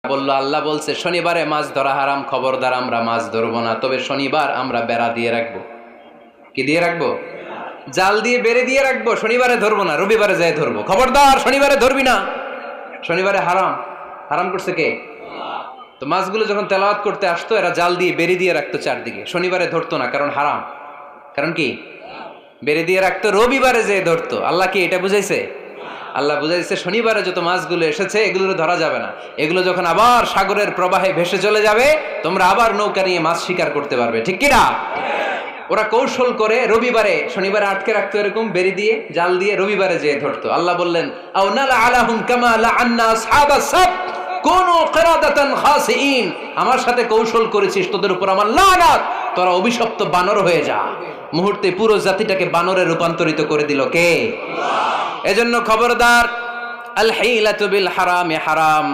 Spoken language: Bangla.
বলল আল্লাহ বলছে শনিবারে মাছ ধরা হারাম, খবরদার আমরা মাছ ধরবো না, তবে শনিবার আমরা বেড়া দিয়ে রাখবো। কি দিয়ে রাখবো? জাল দিয়ে বেড়ে দিয়ে রাখবো। শনিবারে ধরবো না, রবিবারে যাই ধরবো। খবরদার শনিবারে ধরবি না, শনিবারে হারাম। হারাম করছে কে? তো মাছগুলো যখন তেলাওয়াত করতে আসতো এরা জাল দিয়ে বেড়ে দিয়ে রাখতো চারদিকে, শনিবারে ধরতো না, কারণ হারাম। কারণ কি? বেড়ে দিয়ে রাখতো, রবিবারে যেয়ে ধরতো। আল্লাহ কি এটা বুঝাইছে? আল্লাহ বুঝাইছে শনিবারে যত মাছগুলো এসেছে এগুলো ধরা যাবে না, এগুলো যখন আবার সাগরের প্রবাহে ভেসে চলে যাবে তোমরা আবার নৌকা নিয়ে মাছ শিকার করতে পারবে। ঠিক কিনা? ওরা কৌশল করে রবিবারে শনিবারে আটকে রাখতো, এরকম বেরি দিয়ে জাল দিয়ে রবিবারে যেয়ে ধরতো। আল্লাহ বললেন আও নালা আলাহুম কামা লাআন্না আসহাবাস সাবত কুনু কিরাদাতান খাসিইন, আমার সাথে কৌশল করেছিস, তোদের উপর আমার লানাত, তোরা অভিশপ্ত বানর হয়ে যা। মুহূর্তে পুরো জাতিটাকে বানরে রূপান্তরিত করে দিল কে? আল্লাহ। এজন্য খবরদার, আল হিলাতু বিল হারামি হারাম,